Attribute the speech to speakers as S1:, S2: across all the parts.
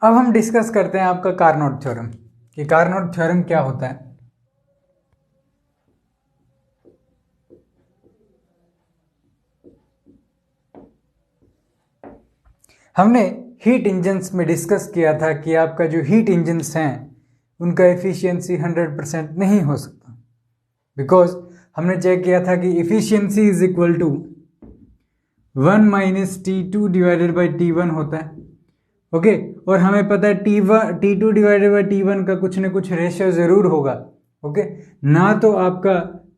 S1: अब हम डिस्कस करते हैं आपका कार्नोट थ्योरम कि कार्नोट थ्योरम क्या होता है। हमने हीट इंजन्स में डिस्कस किया था कि आपका जो हीट इंजन्स हैं उनका एफिशिएंसी 100% नहीं हो सकता, बिकॉज हमने चेक किया था कि efficiency is equal to 1 minus T2 divided by T1 होता है। ओके और हमें पता है T2 डिवाइडेड बाई T1 का कुछ ना कुछ रेशियो ज़रूर होगा। ओके ना तो आपका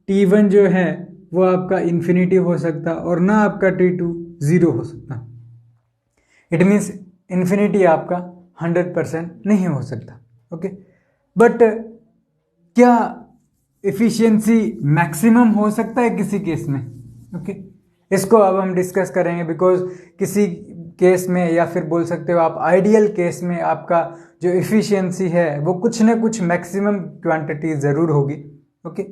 S1: T1 जो है वो आपका इन्फिनिटी हो सकता और ना आपका T2 ज़ीरो हो सकता। इट मीन्स इन्फिनिटी आपका 100% नहीं हो सकता। ओके बट क्या एफिशिएंसी मैक्सिमम हो सकता है किसी केस में? ओके इसको अब हम डिस्कस करेंगे, बिकॉज किसी केस में या फिर बोल सकते हो आप आइडियल केस में आपका जो एफिशिएंसी है वो कुछ ना कुछ मैक्सिमम क्वांटिटी ज़रूर होगी। ओके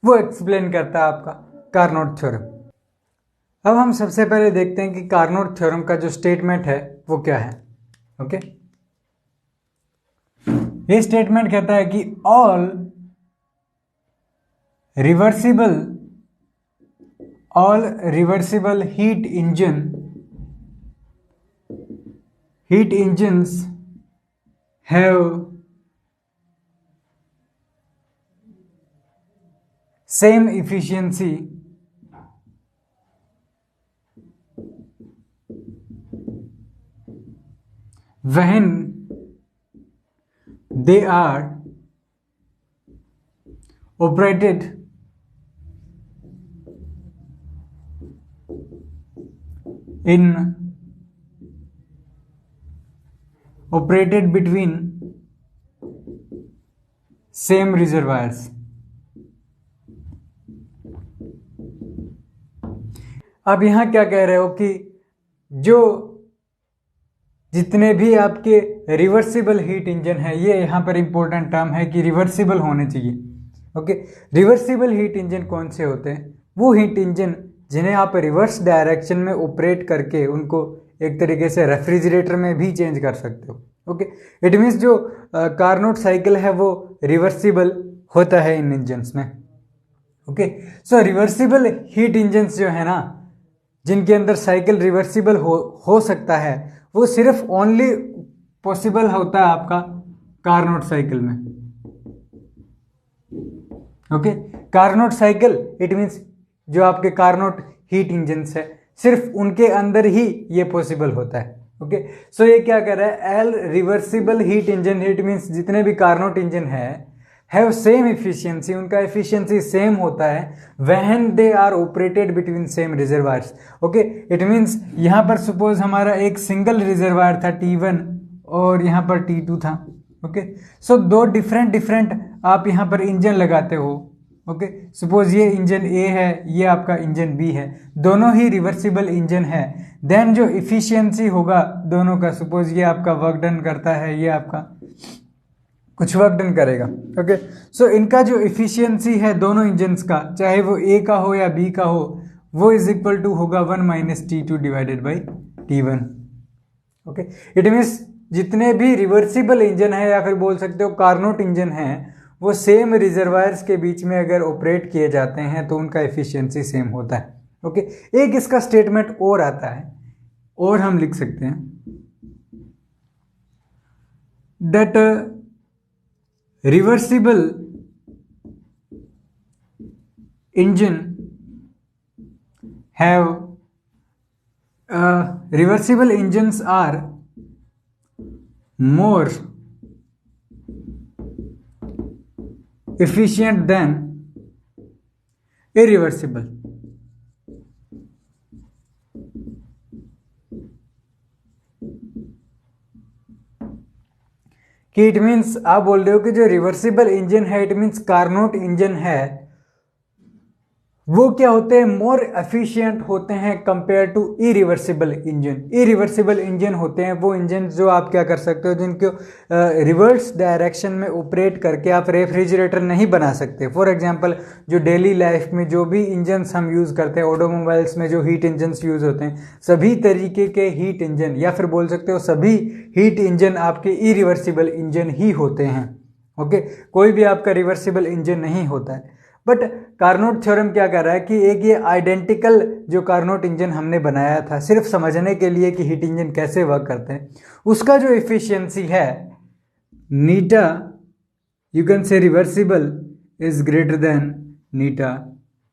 S1: वो एक्सप्लेन करता है आपका कार्नोट थ्योरम। अब हम सबसे पहले देखते हैं कि कार्नोट थ्योरम का जो स्टेटमेंट है वो क्या है। ओके ये स्टेटमेंट कहता है कि all reversible heat engines have same efficiency when they are operated between same reservoirs। अब यहां क्या कह रहे हो कि जो जितने भी आपके रिवर्सिबल हीट इंजन है, ये यहां पर इंपॉर्टेंट टर्म है कि रिवर्सिबल होने चाहिए। ओके रिवर्सिबल हीट इंजन कौन से होते हैं? वो हीट इंजन जिन्हें आप रिवर्स डायरेक्शन में ऑपरेट करके उनको एक तरीके से रेफ्रिजरेटर में भी चेंज कर सकते हो। ओके इट मीन्स जो कार्नोट साइकिल है वो रिवर्सिबल होता है इन इंजन्स में। Okay so reversible heat engines जो है ना, जिनके अंदर साइकिल रिवर्सिबल हो सकता है, वो सिर्फ ओनली पॉसिबल होता है आपका कार्नोट साइकिल में। Okay Carnot cycle it means जो आपके कार्नोट हीट इंजन्स है सिर्फ उनके अंदर ही ये पॉसिबल होता है। ओके सो ये क्या कर रहा है, all reversible heat engine, it means जितने भी कार्नोट इंजन है हैव सेम एफिशिएंसी, उनका एफिशिएंसी सेम होता है when they are operated between same reservoirs. Okay it means यहाँ पर सपोज हमारा एक सिंगल रिजर्वायर था T1 और यहाँ पर T2 था। ओके सो दो डिफरेंट आप यहाँ पर इंजन लगाते हो। ओके सपोज ये इंजन ए है, ये आपका इंजन बी है, दोनों ही रिवर्सिबल इंजन है। देन जो इफिशियंसी होगा दोनों का, सपोज ये आपका वर्क डन करता है, ये आपका कुछ वर्क डन करेगा। ओके सो इनका जो इफिशियंसी है दोनों इंजन्स का, चाहे वो ए का हो या बी का हो, वो इज इक्वल टू होगा 1 minus T2 divided by T1। Okay it means जितने भी रिवर्सिबल इंजन है या फिर बोल सकते हो कार्नोट इंजन है, वो सेम रिजर्वायर्स के बीच में अगर ऑपरेट किए जाते हैं तो उनका एफिशिएंसी सेम होता है। ओके एक इसका स्टेटमेंट और आता है और हम लिख सकते हैं that reversible engine have reversible engines are more efficient than irreversible। कि इट मीन्स आप बोल रहे हो कि जो रिवर्सिबल इंजन है, इट मीन्स कार्नोट इंजन है, वो क्या होते हैं, मोर एफिशिएंट होते हैं compare to irreversible engine. Irreversible engine होते हैं वो इंजन जो आप क्या कर सकते हो, जिनको रिवर्स डायरेक्शन में ऑपरेट करके आप रेफ्रिजरेटर नहीं बना सकते। फॉर एग्जांपल जो डेली लाइफ में जो भी इंजन्स हम यूज़ करते हैं, ऑटोमोबाइल्स में जो हीट इंजन्स यूज़ होते हैं, सभी तरीके के हीट इंजन या फिर बोल सकते हो सभी हीट इंजन आपके इरिवर्सिबल इंजन ही होते हैं। ओके, कोई भी आपका रिवर्सिबल इंजन नहीं होता है। बट कार्नोट थ्योरम क्या कर रहा है कि एक ये आइडेंटिकल जो कार्नोट इंजन हमने बनाया था सिर्फ समझने के लिए कि हीट इंजन कैसे वर्क करते हैं, उसका जो इफिशियंसी है eta, you can say reversible is greater than eta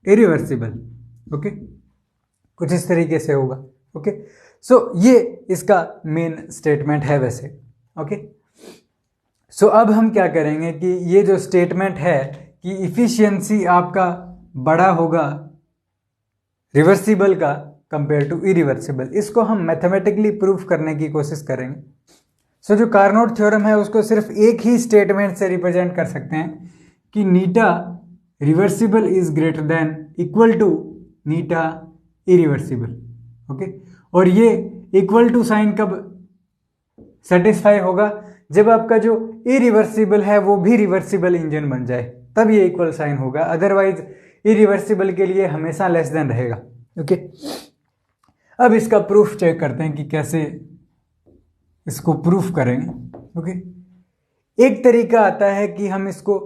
S1: irreversible. Okay, कुछ इस तरीके से होगा। ओके, सो ये इसका मेन स्टेटमेंट है वैसे। ओके, सो अब हम क्या करेंगे कि ये जो स्टेटमेंट है कि इफिशियंसी आपका बड़ा होगा रिवर्सिबल का कंपेयर टू इरिवर्सिबल, इसको हम मैथमेटिकली प्रूफ करने की कोशिश करेंगे। सो जो कार्नोट थ्योरम है उसको सिर्फ एक ही स्टेटमेंट से रिप्रेजेंट कर सकते हैं कि eta reversible is greater than equal to eta irreversible. Okay, और ये इक्वल टू साइन कब सेटिस्फाई होगा, जब आपका जो इरिवर्सिबल है वो भी रिवर्सिबल इंजन बन जाए, तब ये इक्वल साइन होगा। अदरवाइज इरिवर्सिबल के लिए हमेशा लेस देन रहेगा। ओके, अब इसका प्रूफ चेक करते हैं कि कैसे इसको प्रूफ करेंगे। ओके, एक तरीका आता है कि हम इसको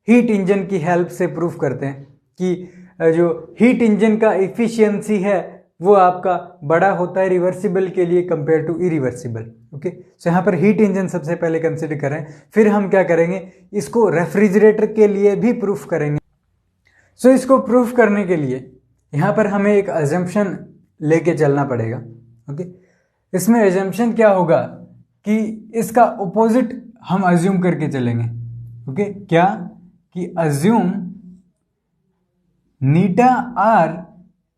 S1: हीट इंजन की हेल्प से प्रूफ करते हैं कि जो हीट इंजन का इफिशियंसी है वो आपका बड़ा होता है रिवर्सिबल के लिए कंपेयर टू इरिवर्सिबल। ओके, सो यहाँ पर हीट इंजन सबसे पहले कंसिडर करें, फिर हम क्या करेंगे इसको रेफ्रिजरेटर के लिए भी प्रूफ करेंगे। सो इसको प्रूफ करने के लिए यहाँ पर हमें एक अजम्पशन लेके चलना पड़ेगा। ओके, इसमें अजम्पशन क्या होगा कि इसका ऑपोजिट हम अज्यूम करके चलेंगे। ओके, क्या कि assume eta R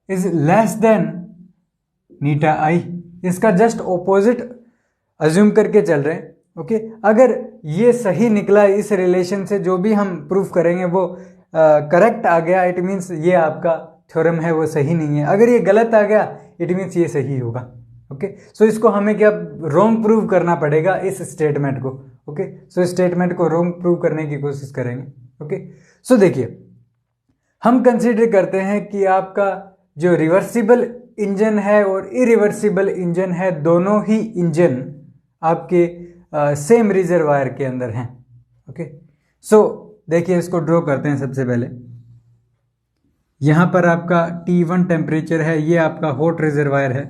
S1: is less than eta I, इसका जस्ट ऑपोजिट अज्यूम करके चल रहे हैं। ओके, अगर ये सही निकला इस रिलेशन से, जो भी हम प्रूफ करेंगे वो करेक्ट आ गया, इट मीन्स ये आपका थ्योरम है वो सही नहीं है। अगर ये गलत आ गया इट मीन्स ये सही होगा। ओके, सो इसको हमें क्या रॉन्ग प्रूव करना पड़ेगा इस स्टेटमेंट को। ओके, सो स्टेटमेंट को रॉन्ग प्रूव करने की कोशिश करेंगे। ओके, सो देखिए हम कंसीडर करते हैं कि आपका जो रिवर्सिबल इंजन है और इरिवर्सिबल इंजन है, दोनों ही इंजन आपके सेम रिजर्वायर के अंदर हैं। ओके, सो देखिए इसको ड्रॉ करते हैं। सबसे पहले यहाँ पर आपका T1 टेम्परेचर है, ये आपका हॉट रिजर्वायर है।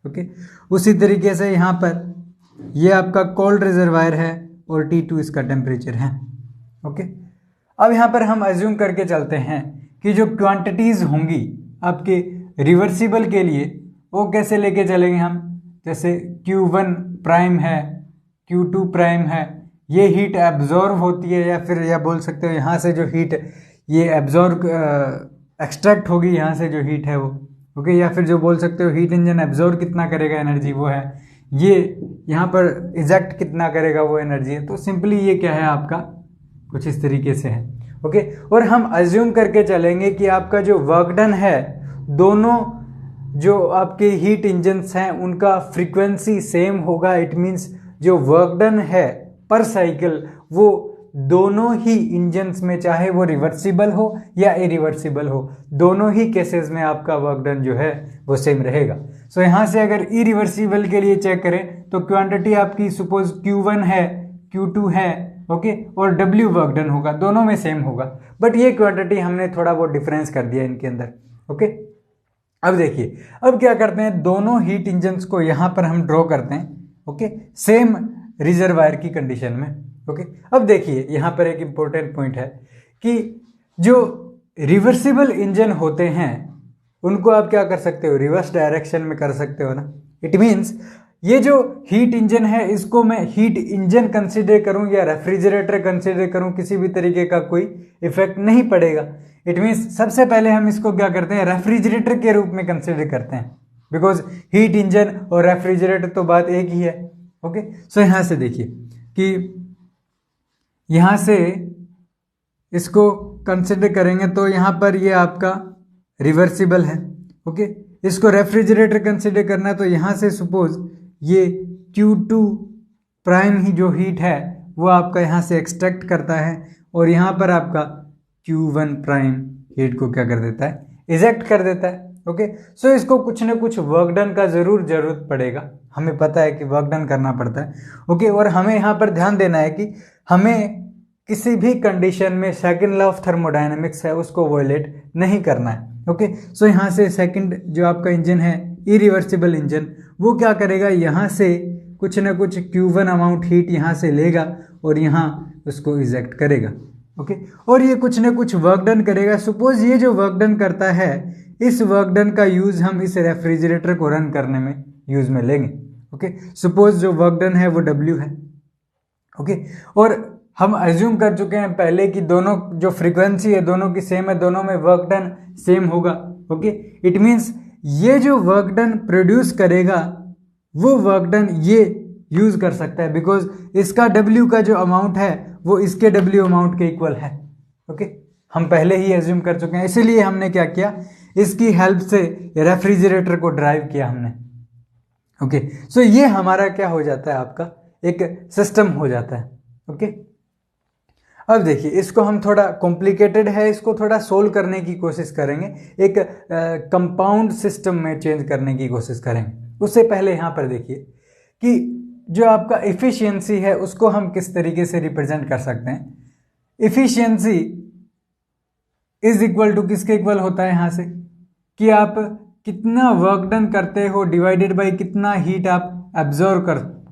S1: ओके, उसी तरीके से यहाँ पर ये आपका कोल्ड रिजर्वायर है और T2 इसका टेम्परेचर है। ओके, अब यहाँ पर हम अज्यूम करके चलते हैं कि जो क्वांटिटीज़ होंगी आपके रिवर्सिबल के लिए वो कैसे लेके चलेंगे हम, जैसे Q1 प्राइम है, Q2 प्राइम है, ये हीट एब्जॉर्व होती है या फिर या बोल सकते हो यहाँ से जो हीट ये एब्जॉर्व एक्सट्रैक्ट होगी, यहाँ से जो हीट है वो। ओके, या फिर जो बोल सकते हो हीट इंजन एब्जॉर्व कितना करेगा एनर्जी वो है, ये यहाँ पर इजेक्ट कितना करेगा वो एनर्जी है। तो सिंपली ये क्या है आपका कुछ इस तरीके से है। ओके, और हम अज्यूम करके चलेंगे कि आपका जो वर्क डन है, दोनों जो आपके हीट इंजन्स हैं उनका फ्रीक्वेंसी सेम होगा। इट मीन्स जो वर्क डन है पर साइकिल वो दोनों ही इंजन्स में, चाहे वो रिवर्सिबल हो या इरिवर्सिबल हो, दोनों ही केसेस में आपका वर्क डन जो है वो सेम रहेगा। सो यहाँ से अगर इरिवर्सिबल के लिए चेक करें तो क्वांटिटी आपकी सपोज Q1 है, Q2 है, ओके, और W वर्क डन होगा, दोनों में सेम होगा। बट ये क्वांटिटी हमने थोड़ा बहुत डिफरेंस कर दिया इनके अंदर। ओके, अब देखिए अब क्या करते हैं, दोनों हीट इंजन्स को यहाँ पर हम ड्रॉ करते हैं। ओके, सेम रिजर्वायर की कंडीशन में। ओके, अब देखिए यहाँ पर एक इंपॉर्टेंट पॉइंट है कि जो रिवर्सिबल इंजन होते हैं उनको आप क्या कर सकते हो, रिवर्स डायरेक्शन में कर सकते हो ना। इट मीन्स ये जो हीट इंजन है इसको मैं हीट इंजन कंसीडर करूं या रेफ्रिजरेटर कंसीडर करूं, किसी भी तरीके का कोई इफेक्ट नहीं पड़ेगा। इट मीन्स सबसे पहले हम इसको क्या करते हैं, रेफ्रिजरेटर के रूप में कंसीडर करते हैं, बिकॉज हीट इंजन और रेफ्रिजरेटर तो बात एक ही है। ओके, सो यहाँ से देखिए कि यहाँ से इसको कंसिडर करेंगे तो यहाँ पर ये आपका रिवर्सिबल है। ओके, इसको रेफ्रिजरेटर कंसिडर करना है तो यहाँ से सपोज ये Q2 प्राइम ही जो हीट है वो आपका यहाँ से एक्सट्रैक्ट करता है और यहाँ पर आपका Q1 प्राइम हीट को क्या कर देता है, इजेक्ट कर देता है। ओके, सो इसको कुछ ना कुछ वर्क डन का जरूरत पड़ेगा, हमें पता है कि वर्क डन करना पड़ता है। ओके, और हमें यहाँ पर ध्यान देना है कि हमें किसी भी कंडीशन में सेकंड लॉ ऑफ थर्मोडायनेमिक्स है उसको वॉयलेट नहीं करना है। ओके, सो यहाँ से सेकंड जो आपका इंजन है इरिवर्सिबल इंजन, वो क्या करेगा, यहाँ से कुछ ना कुछ Q1 अमाउंट हीट यहाँ से लेगा और यहाँ उसको इजेक्ट करेगा। ओके, और ये कुछ ना कुछ वर्क डन करेगा। सपोज ये जो वर्क डन करता है, इस वर्क डन का यूज हम इस रेफ्रिजरेटर को रन करने में यूज में लेंगे। ओके, सपोज जो वर्क डन है वो W है। ओके, और हम अज्यूम कर चुके हैं पहले कि दोनों जो फ्रीक्वेंसी है दोनों की सेम है, दोनों में वर्क डन सेम होगा। ओके, इट मीन्स ये जो वर्क डन प्रोड्यूस करेगा वो वर्क डन ये यूज कर सकता है, बिकॉज इसका W का जो अमाउंट है वो इसके W अमाउंट के इक्वल है। ओके, हम पहले ही एज्यूम कर चुके हैं, इसीलिए हमने क्या किया, इसकी हेल्प से रेफ्रिजरेटर को ड्राइव किया हमने। ओके, सो ये हमारा क्या हो जाता है, आपका एक सिस्टम हो जाता है। ओके, अब देखिए इसको हम थोड़ा कॉम्प्लिकेटेड है, इसको थोड़ा सोल्व करने की कोशिश करेंगे, एक कंपाउंड सिस्टम में चेंज करने की कोशिश करेंगे। उससे पहले यहाँ पर देखिए कि जो आपका इफिशियंसी है उसको हम किस तरीके से रिप्रेजेंट कर सकते हैं। इफिशियंसी इज इक्वल टू किसके इक्वल होता है, यहाँ से कि आप कितना वर्क डन करते हो डिवाइडेड बाय कितना हीट आप एब्जॉर्व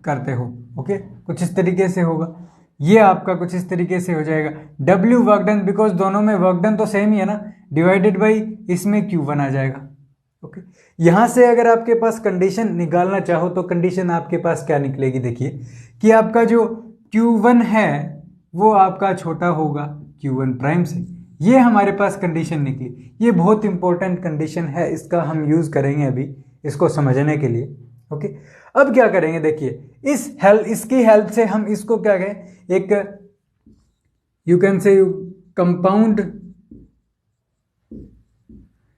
S1: करते हो। ओके, कुछ इस तरीके से होगा, ये आपका कुछ इस तरीके से हो जाएगा W वर्क डन, बिकॉज दोनों में वर्क डन तो सेम ही है ना, डिवाइडेड बाय इसमें Q1 आ जाएगा। ओके, यहां से अगर आपके पास कंडीशन निकालना चाहो तो कंडीशन आपके पास क्या निकलेगी, देखिए कि आपका जो Q1 है वो आपका छोटा होगा Q1 प्राइम से, ये हमारे पास कंडीशन निकली। ये बहुत इंपॉर्टेंट कंडीशन है, इसका हम यूज करेंगे अभी इसको समझने के लिए। ओके, अब क्या करेंगे, देखिए इसकी हेल्प से हम इसको क्या कहें, एक यू कैन से कंपाउंड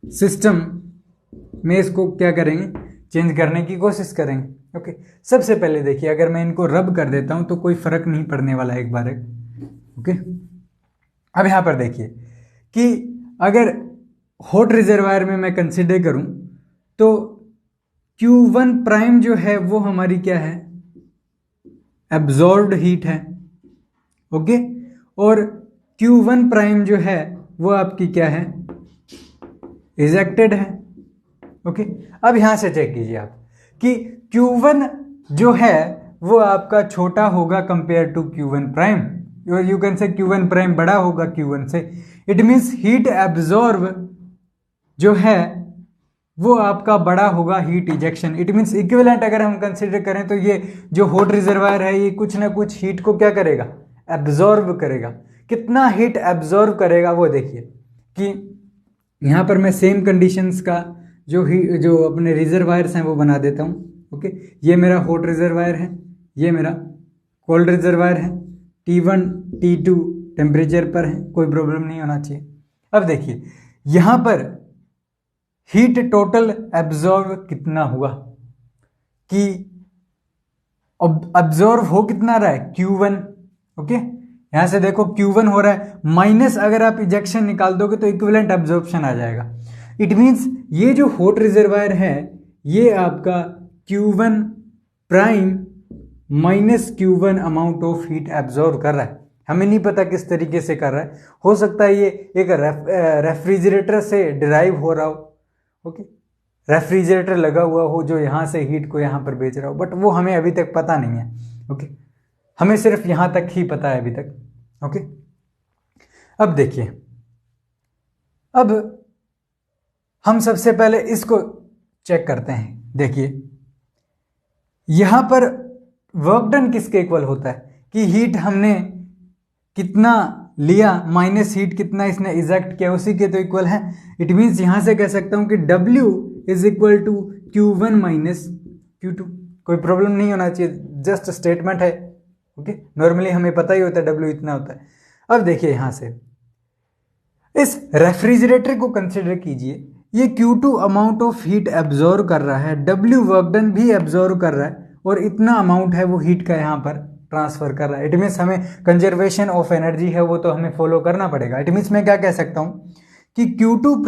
S1: सिस्टम में इसको क्या करेंगे, चेंज करने की कोशिश करेंगे। ओके, सबसे पहले देखिए अगर मैं इनको रब कर देता हूं तो कोई फर्क नहीं पड़ने वाला एक बार। ओके, अब यहां पर देखिए कि अगर हॉट रिजर्वायर में मैं कंसिडर करूं तो Q1 प्राइम जो है वो हमारी क्या है, एब्जॉर्ब्ड हीट है। ओके, और Q1 प्राइम जो है वो आपकी क्या है, इजेक्टेड है। ओके, अब यहां से चेक कीजिए आप कि Q1 जो है वो आपका छोटा होगा कंपेयर टू Q1 प्राइम, और यू कैन से Q1 प्राइम बड़ा होगा Q1 से। इट मीन्स हीट एब्जॉर्ब जो है वो आपका बड़ा होगा heat ejection. It means equivalent अगर हम कंसिडर करें तो ये जो हॉट रिजर्वायर है ये कुछ ना कुछ हीट को क्या करेगा, एब्जॉर्ब करेगा। कितना हीट एब्जॉर्ब करेगा वो देखिए कि यहाँ पर मैं सेम कंडीशंस का जो अपने रिजर्वायर्स हैं वो बना देता हूँ। ओके, ये मेरा हॉट रिजर्वायर है, ये मेरा कोल्ड रिजर्वायर है, T1 T2 टेम्परेचर पर है, कोई प्रॉब्लम नहीं होना चाहिए। अब देखिए यहाँ पर हीट टोटल एब्जॉर्व कितना हुआ, कि एब्जॉर्व हो कितना रहा है, Q1। ओके, यहां से देखो Q1 हो रहा है, माइनस अगर आप इजेक्शन निकाल दोगे तो इक्विवेलेंट एब्जॉर्प्शन आ जाएगा। इट मीन्स ये जो हॉट रिजर्वायर है ये आपका Q1 prime minus Q1 amount of heat absorb कर रहा है। हमें नहीं पता किस तरीके से कर रहा है, हो सकता है ये एक रेफ्रिजरेटर से डिराइव हो रहा हो। ओके, रेफ्रिजरेटर लगा हुआ हो जो यहाँ से हीट को यहाँ पर भेज रहा हो, बट वो हमें अभी तक पता नहीं है। ओके, हमें सिर्फ यहाँ तक ही पता है अभी तक। ओके, अब देखिए, अब हम सबसे पहले इसको चेक करते हैं। देखिए यहाँ पर वर्क डन किसके इक्वल होता है कि हीट हमने कितना लिया माइनस हीट कितना इसने इजेक्ट किया, उसी के तो इक्वल है। इट मीन्स यहां से कह सकता हूं कि W is equal to Q1 minus Q2। कोई प्रॉब्लम नहीं होना चाहिए, जस्ट स्टेटमेंट है। ओके, नॉर्मली हमें पता ही होता है W इतना होता है। अब देखिए यहां से इस रेफ्रिजरेटर को कंसिडर कीजिए, ये Q2 amount of heat absorb कर रहा है, W वर्क डन भी एब्जॉर्व कर रहा है, और इतना अमाउंट है वो हीट का यहाँ पर ट्रांसफर कर रहा है। इट मीन्स हमें कंजर्वेशन ऑफ एनर्जी है वो तो हमें फॉलो करना पड़ेगा। इट मीन्स मैं क्या कह सकता हूँ कि Q2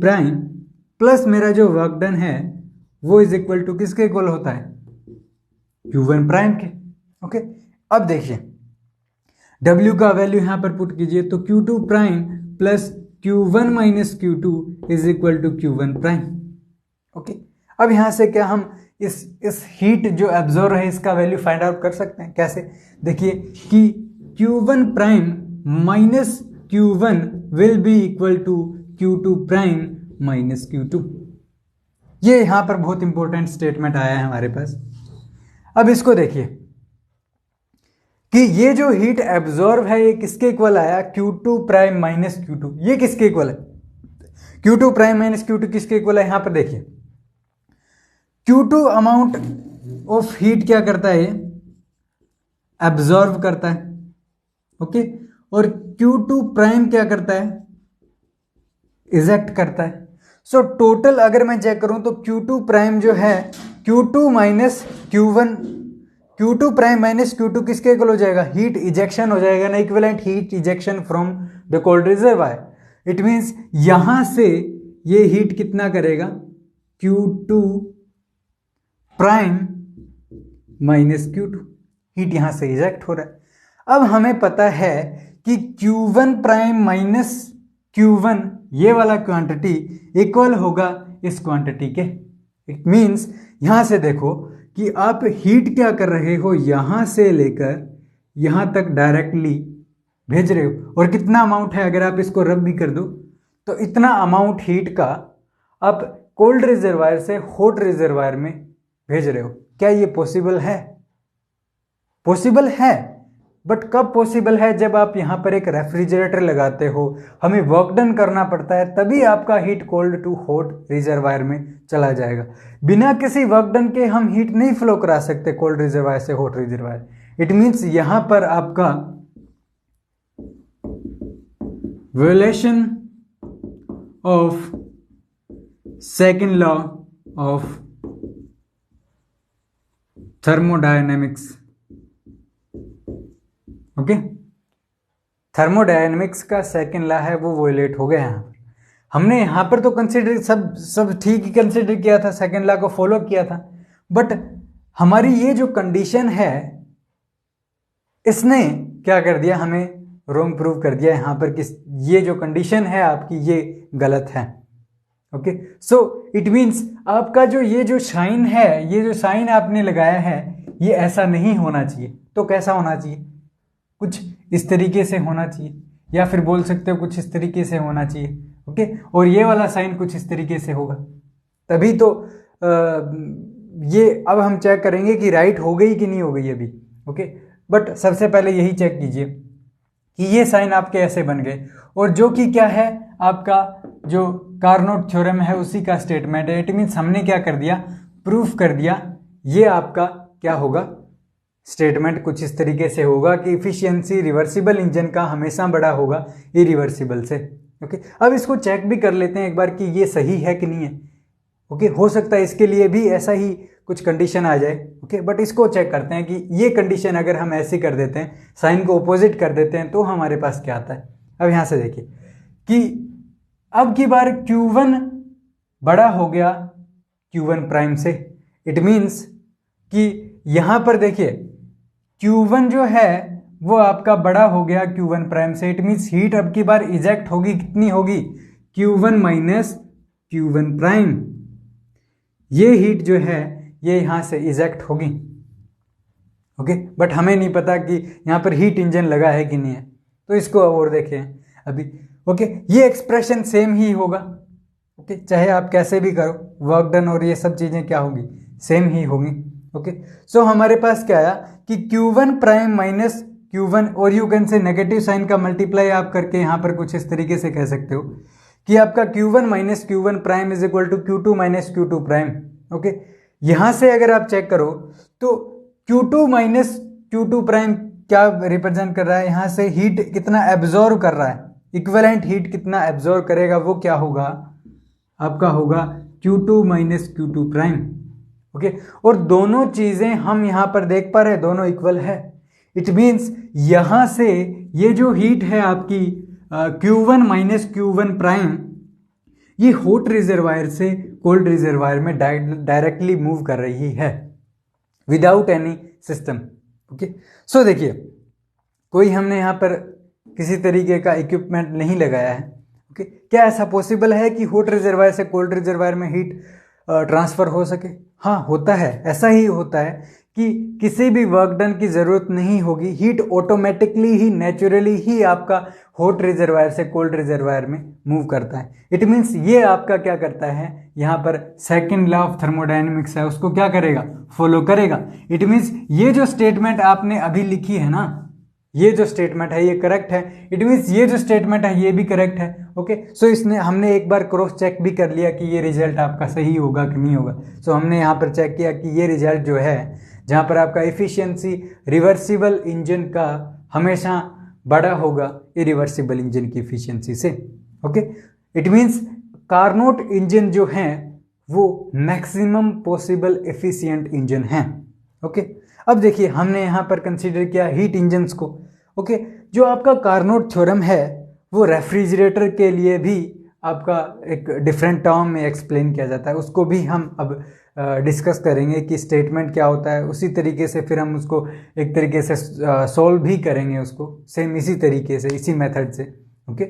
S1: प्राइम प्लस मेरा जो वर्क डन है वो इज इक्वल टू किसके इक्वल होता है, Q1 प्राइम के। ओके, अब देखिए W का वैल्यू यहां पर पुट कीजिए, तो Q2 prime plus Q1 minus Q2 is equal to Q1 prime. Okay, अब यहां से क्या हम इस हीट जो एब्जॉर्ब है इसका वैल्यू फाइंड आउट कर सकते हैं। कैसे, देखिए कि Q1 prime minus Q1 will be equal to Q2 prime minus Q2। ये यहां पर बहुत इंपॉर्टेंट स्टेटमेंट आया है हमारे पास। अब इसको देखिए कि ये जो हीट एब्जॉर्ब है ये किसके इक्वल आया, Q2 प्राइम माइनस Q2। ये किसके इक्वल है, Q2 प्राइम माइनस Q2 किसके इक्वल है, यहां पर देखिए Q2 अमाउंट ऑफ हीट क्या करता है, एब्जॉर्ब करता है। ओके, और Q2 प्राइम क्या करता है, इजेक्ट करता है। सो टोटल अगर मैं चेक करूं तो Q2 प्राइम जो है Q2 minus Q1, Q2 prime minus Q2 किसके इक्वल हो जाएगा, हीट इजेक्शन हो जाएगा ना, equivalent heat ejection from the cold reservoir. It means यहां से ये हीट कितना करेगा, Q2 prime minus Q2, heat यहां से इजेक्ट हो रहा है। अब हमें पता है कि Q1 प्राइम माइनस Q1 ये वाला क्वांटिटी इक्वल होगा इस क्वांटिटी के। इट मींस यहां से देखो कि आप हीट क्या कर रहे हो, यहां से लेकर यहां तक डायरेक्टली भेज रहे हो, और कितना अमाउंट है अगर आप इसको रब भी कर दो तो इतना अमाउंट हीट का आप कोल्ड रिजर्वायर से हॉट रिजर्वायर में भेज रहे हो। क्या ये पॉसिबल है, पॉसिबल है, बट कब पॉसिबल है, जब आप यहां पर एक रेफ्रिजरेटर लगाते हो, हमें वर्क डन करना पड़ता है, तभी आपका heat cold to hot reservoir में चला जाएगा। बिना किसी वर्क डन के हम हीट नहीं फ्लो करा सकते कोल्ड रिजर्वायर से हॉट रिजर्वायर। इट मींस यहां पर आपका violation of second law of thermodynamics. Okay, thermodynamics का सेकंड लॉ है वो वोलेट हो गया। यहाँ पर हमने यहाँ पर तो कंसिडर सब ठीक ही कंसिडर किया था, सेकंड लॉ को फॉलो किया था, बट हमारी ये जो कंडीशन है इसने क्या कर दिया, हमें रॉन्ग प्रूव कर दिया यहाँ पर कि ये जो कंडीशन है आपकी ये गलत है। ओके, सो इट मीन्स आपका जो ये जो साइन है, ये जो साइन आपने लगाया है ये ऐसा नहीं होना चाहिए। तो कैसा होना चाहिए, कुछ इस तरीके से होना चाहिए, या फिर बोल सकते हो कुछ इस तरीके से होना चाहिए। ओके, और ये वाला साइन कुछ इस तरीके से होगा, तभी तो ये अब हम चेक करेंगे कि राइट हो गई कि नहीं हो गई अभी। ओके, बट सबसे पहले यही चेक कीजिए कि ये साइन आपके ऐसे बन गए, और जो कि क्या है आपका जो कार्नोट थ्योरम है उसी का स्टेटमेंट है। इट मीन्स हमने क्या कर दिया, प्रूफ कर दिया। ये आपका क्या होगा, स्टेटमेंट कुछ इस तरीके से होगा कि इफिशियंसी रिवर्सिबल इंजन का हमेशा बड़ा होगा इरिवर्सिबल से। ओके, अब इसको चेक भी कर लेते हैं एक बार कि ये सही है कि नहीं है। ओके, हो सकता है इसके लिए भी ऐसा ही कुछ कंडीशन आ जाए। ओके, बट इसको चेक करते हैं कि ये कंडीशन अगर हम ऐसी कर देते हैं, साइन को अपोजिट कर देते हैं, तो हमारे पास क्या आता है। अब यहां से देखिए कि अब की बार Q1 बड़ा हो गया Q1 प्राइम से। इट मीन्स कि यहां पर देखिए Q1 जो है वो आपका बड़ा हो गया Q1 प्राइम से। इट मीन्स हीट अब की बार इजेक्ट होगी, कितनी होगी, Q1 माइनस Q1 प्राइम। ये हीट जो है ये यहां से इजेक्ट होगी। ओके, बट हमें नहीं पता कि यहां पर हीट इंजन लगा है कि नहीं है, तो इसको और देखें अभी। ओके, ये एक्सप्रेशन सेम ही होगा। ओके, चाहे आप कैसे भी करो, वर्क डन और ये सब चीजें क्या होगी, सेम ही होगी। ओके, सो हमारे पास क्या आया कि Q1 प्राइम माइनस Q1, और you can say negative sign का मल्टीप्लाई आप करके यहां पर कुछ इस तरीके से कह सकते हो कि आपका Q1 minus Q1 prime is equal to Q2 minus Q2 prime. Okay, यहां से अगर आप चेक करो तो Q2 माइनस Q2 प्राइम क्या रिप्रेजेंट कर रहा है, यहां से हीट कितना एब्जॉर्व कर रहा है। इक्विवेलेंट हीट कितना एब्जॉर्ब करेगा वो क्या होगा, आपका होगा Q2 minus Q2 prime. Okay, और दोनों चीजें हम यहां पर देख पा रहे हैं दोनों इक्वल है। इट मीन्स यहां से ये जो हीट है आपकी Q1 माइनस Q1 प्राइम, ये हॉट रिजर्वायर से कोल्ड रिजर्वायर में डायरेक्टली मूव कर रही है विदाउट एनी सिस्टम। ओके, सो देखिए कोई हमने यहाँ पर किसी तरीके का इक्विपमेंट नहीं लगाया है। ओके, क्या ऐसा पॉसिबल है कि हॉट रिजर्वायर से कोल्ड रिजर्वायर में हीट ट्रांसफर हो सके? हाँ, होता है। ऐसा ही होता है कि किसी भी वर्क डन की ज़रूरत नहीं होगी, हीट ऑटोमेटिकली ही नेचुरली ही आपका हॉट रिजर्वायर से कोल्ड रिजर्वायर में मूव करता है। इट मीन्स ये आपका क्या करता है, यहाँ पर सेकंड लॉ ऑफ थर्मोडायनेमिक्स है उसको क्या करेगा, फॉलो करेगा। इट मीन्स ये जो स्टेटमेंट आपने अभी लिखी है ना, ये जो स्टेटमेंट है ये करेक्ट है। इट मीन्स ये जो स्टेटमेंट है ये भी करेक्ट है। ओके, सो इसने हमने एक बार क्रॉस चेक भी कर लिया कि ये रिजल्ट आपका सही होगा कि नहीं होगा। सो हमने यहाँ पर चेक किया कि ये रिजल्ट जो है, जहाँ पर आपका एफिशिएंसी रिवर्सिबल इंजन का हमेशा बड़ा होगा इरिवर्सिबल इंजन की एफिशिएंसी से। Okay, it means Carnot engine जो है वो मैक्सिमम पॉसिबल एफिशिएंट इंजन है। ओके, अब देखिए हमने यहाँ पर कंसीडर किया हीट इंजन्स को। ओके, जो आपका कार्नोट थ्योरम है वो रेफ्रिजरेटर के लिए भी आपका एक डिफरेंट टर्म में एक्सप्लेन किया जाता है, उसको भी हम अब डिस्कस करेंगे कि स्टेटमेंट क्या होता है। उसी तरीके से फिर हम उसको एक तरीके से सॉल्व भी करेंगे उसको, सेम इसी तरीके से, इसी मेथड से। ओके।